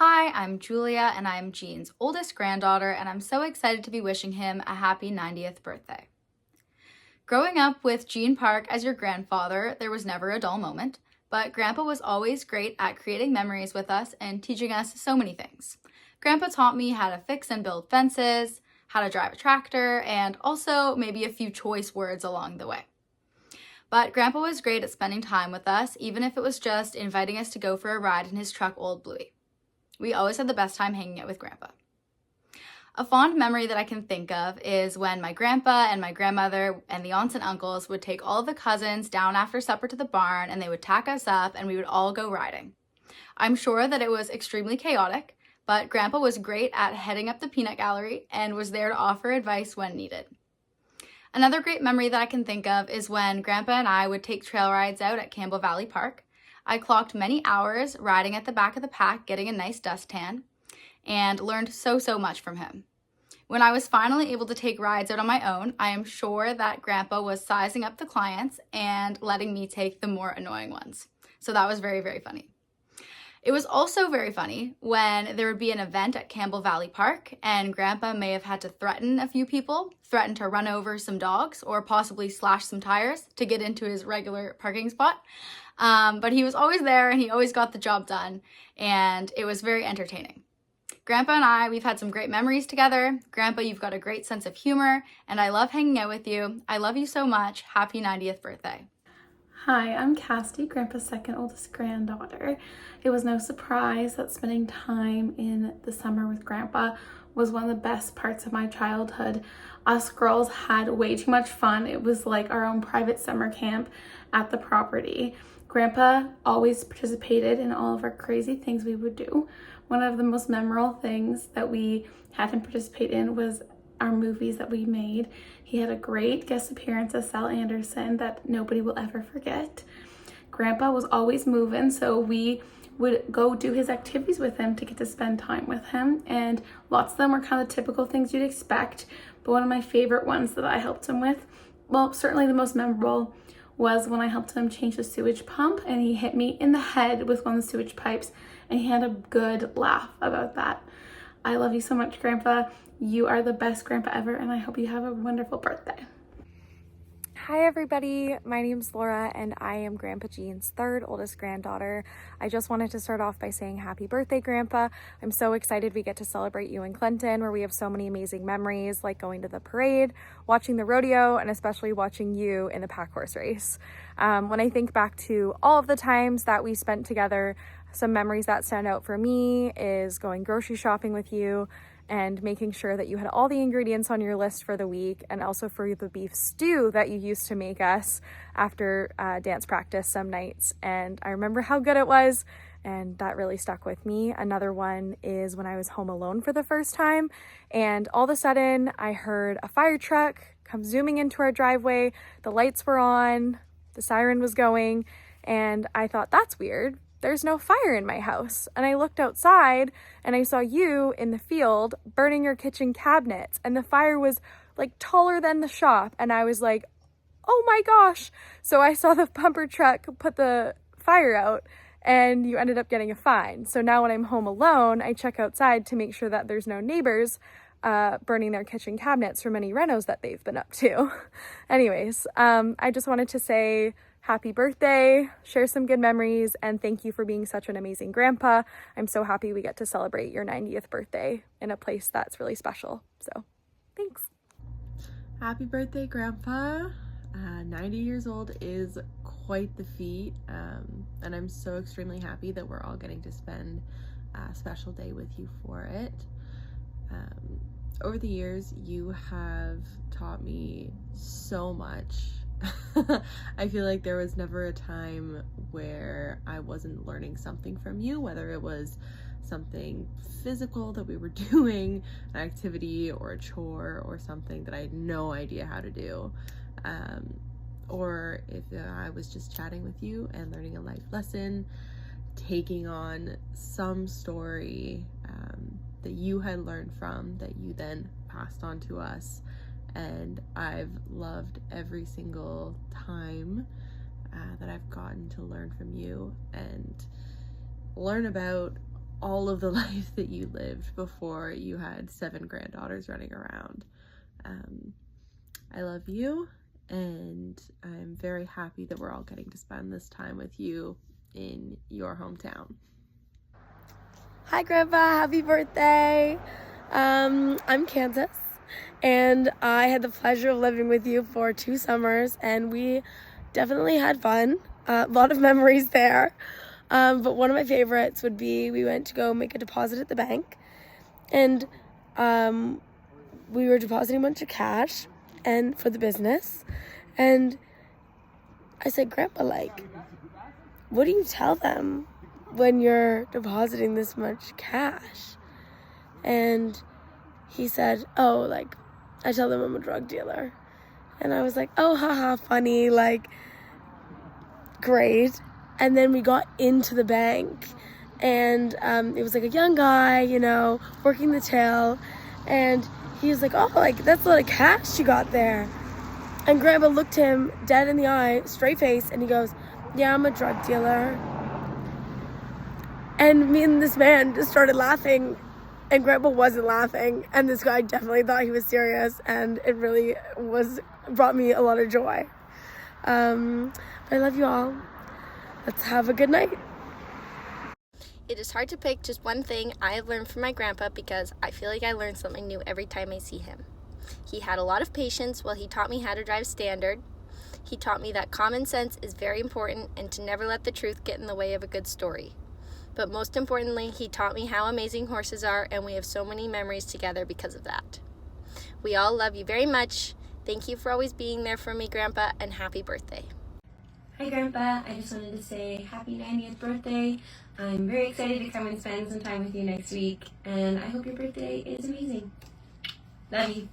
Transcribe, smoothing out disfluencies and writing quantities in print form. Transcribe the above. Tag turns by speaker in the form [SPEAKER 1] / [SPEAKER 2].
[SPEAKER 1] Hi, I'm Julia and I'm Jean's oldest granddaughter, and I'm so excited to be wishing him a happy 90th birthday. Growing up with Gene Park as your grandfather, there was never a dull moment, but Grandpa was always great at creating memories with us and teaching us so many things. Grandpa taught me how to fix and build fences, how to drive a tractor, and also maybe a few choice words along the way. But Grandpa was great at spending time with us, even if it was just inviting us to go for a ride in his truck, Old Bluey. We always had the best time hanging out with Grandpa. A fond memory that I can think of is when my grandpa and my grandmother and the aunts and uncles would take all of the cousins down after supper to the barn, and they would tack us up and we would all go riding. I'm sure that it was extremely chaotic, but Grandpa was great at heading up the peanut gallery and was there to offer advice when needed. Another great memory that I can think of is when Grandpa and I would take trail rides out at Campbell Valley Park. I clocked many hours riding at the back of the pack, getting a nice dust tan, and learned so much from him. When I was finally able to take rides out on my own, I am sure that Grandpa was sizing up the clients and letting me take the more annoying ones. So that was very funny. It was also very funny when there would be an event at Campbell Valley Park and Grandpa may have had to threaten a few people, threaten to run over some dogs, or possibly slash some tires to get into his regular parking spot. But he was always there and he always got the job done, and it was very entertaining. Grandpa and I, we've had some great memories together. Grandpa, you've got a great sense of humor, and I love hanging out with you. I love you so much. Happy 90th birthday.
[SPEAKER 2] Hi, I'm Cassie, Grandpa's second oldest granddaughter. It was no surprise that spending time in the summer with Grandpa was one of the best parts of my childhood. Us girls had way too much fun. It was like our own private summer camp at the property. Grandpa always participated in all of our crazy things we would do. One of the most memorable things that we had him participate in was our movies that we made. He had a great guest appearance as Sal Anderson that nobody will ever forget. Grandpa was always moving, so we would go do his activities with him to get to spend time with him, and lots of them were kind of typical things you'd expect, but one of my favorite ones that I helped him with, well, certainly the most memorable, was when I helped him change the sewage pump and he hit me in the head with one of the sewage pipes, and he had a good laugh about that. I love you so much, Grandpa. You are the best grandpa ever, and I hope you have a wonderful birthday.
[SPEAKER 3] Hi everybody, my name's Laura and I am Grandpa Jean's third oldest granddaughter. I just wanted to start off by saying happy birthday, Grandpa. I'm so excited we get to celebrate you in Clinton, where we have so many amazing memories, like going to the parade, watching the rodeo, and especially watching you in the pack horse race. When I think back to all of the times that we spent together, some memories that stand out for me is going grocery shopping with you and making sure that you had all the ingredients on your list for the week, and also for the beef stew that you used to make us after dance practice some nights. And I remember how good it was, and that really stuck with me. Another one is when I was home alone for the first time, and all of a sudden I heard a fire truck come zooming into our driveway. The lights were on, the siren was going, and I thought, that's weird. There's no fire in my house. And I looked outside and I saw you in the field burning your kitchen cabinets, and the fire was like taller than the shop. And I was like, oh my gosh. So I saw the bumper truck put the fire out and you ended up getting a fine. So now when I'm home alone, I check outside to make sure that there's no neighbors burning their kitchen cabinets from any renos that they've been up to. Anyways, I just wanted to say happy birthday, share some good memories, and thank you for being such an amazing grandpa. I'm so happy we get to celebrate your 90th birthday in a place that's really special. So, thanks.
[SPEAKER 4] Happy birthday, Grandpa. 90 years old is quite the feat, and I'm so extremely happy that we're all getting to spend a special day with you for it. Over the years, you have taught me so much. I feel like there was never a time where I wasn't learning something from you, whether it was something physical that we were doing, an activity or a chore or something that I had no idea how to do, or if I was just chatting with you and learning a life lesson, taking on some story that you had learned from that you then passed on to us. And I've loved every single time that I've gotten to learn from you and learn about all of the life that you lived before you had 7 granddaughters running around. I love you, and I'm very happy that we're all getting to spend this time with you in your hometown.
[SPEAKER 5] Hi Grandpa, happy birthday. I'm Kansas, and I had the pleasure of living with you for 2 summers, and we definitely had fun. A lot of memories there. But one of my favorites would be we went to go make a deposit at the bank, and we were depositing a bunch of cash and for the business, and I said, Grandpa, like, what do you tell them when you're depositing this much cash? And he said, oh, like, I tell them I'm a drug dealer. And I was like, oh, haha, funny, like, great. And then we got into the bank, and it was like a young guy, you know, working the till, and he was like, oh, like, that's a lot of cash you got there. And Grandpa looked him dead in the eye, straight face, and he goes, yeah, I'm a drug dealer. And me and this man just started laughing, and Grandpa wasn't laughing, and this guy definitely thought he was serious, and it really brought me a lot of joy. But I love you all. Let's have a good night.
[SPEAKER 6] It is hard to pick just one thing I have learned from my grandpa because I feel like I learn something new every time I see him. He had a lot of patience while he taught me how to drive standard. He taught me that common sense is very important and to never let the truth get in the way of a good story. But most importantly, he taught me how amazing horses are, and we have so many memories together because of that. We all love you very much. Thank you for always being there for me, Grandpa, and happy birthday.
[SPEAKER 7] Hi Grandpa, I just wanted to say happy 90th birthday. I'm very excited to come and spend some time with you next week, and I hope your birthday is amazing. Love you.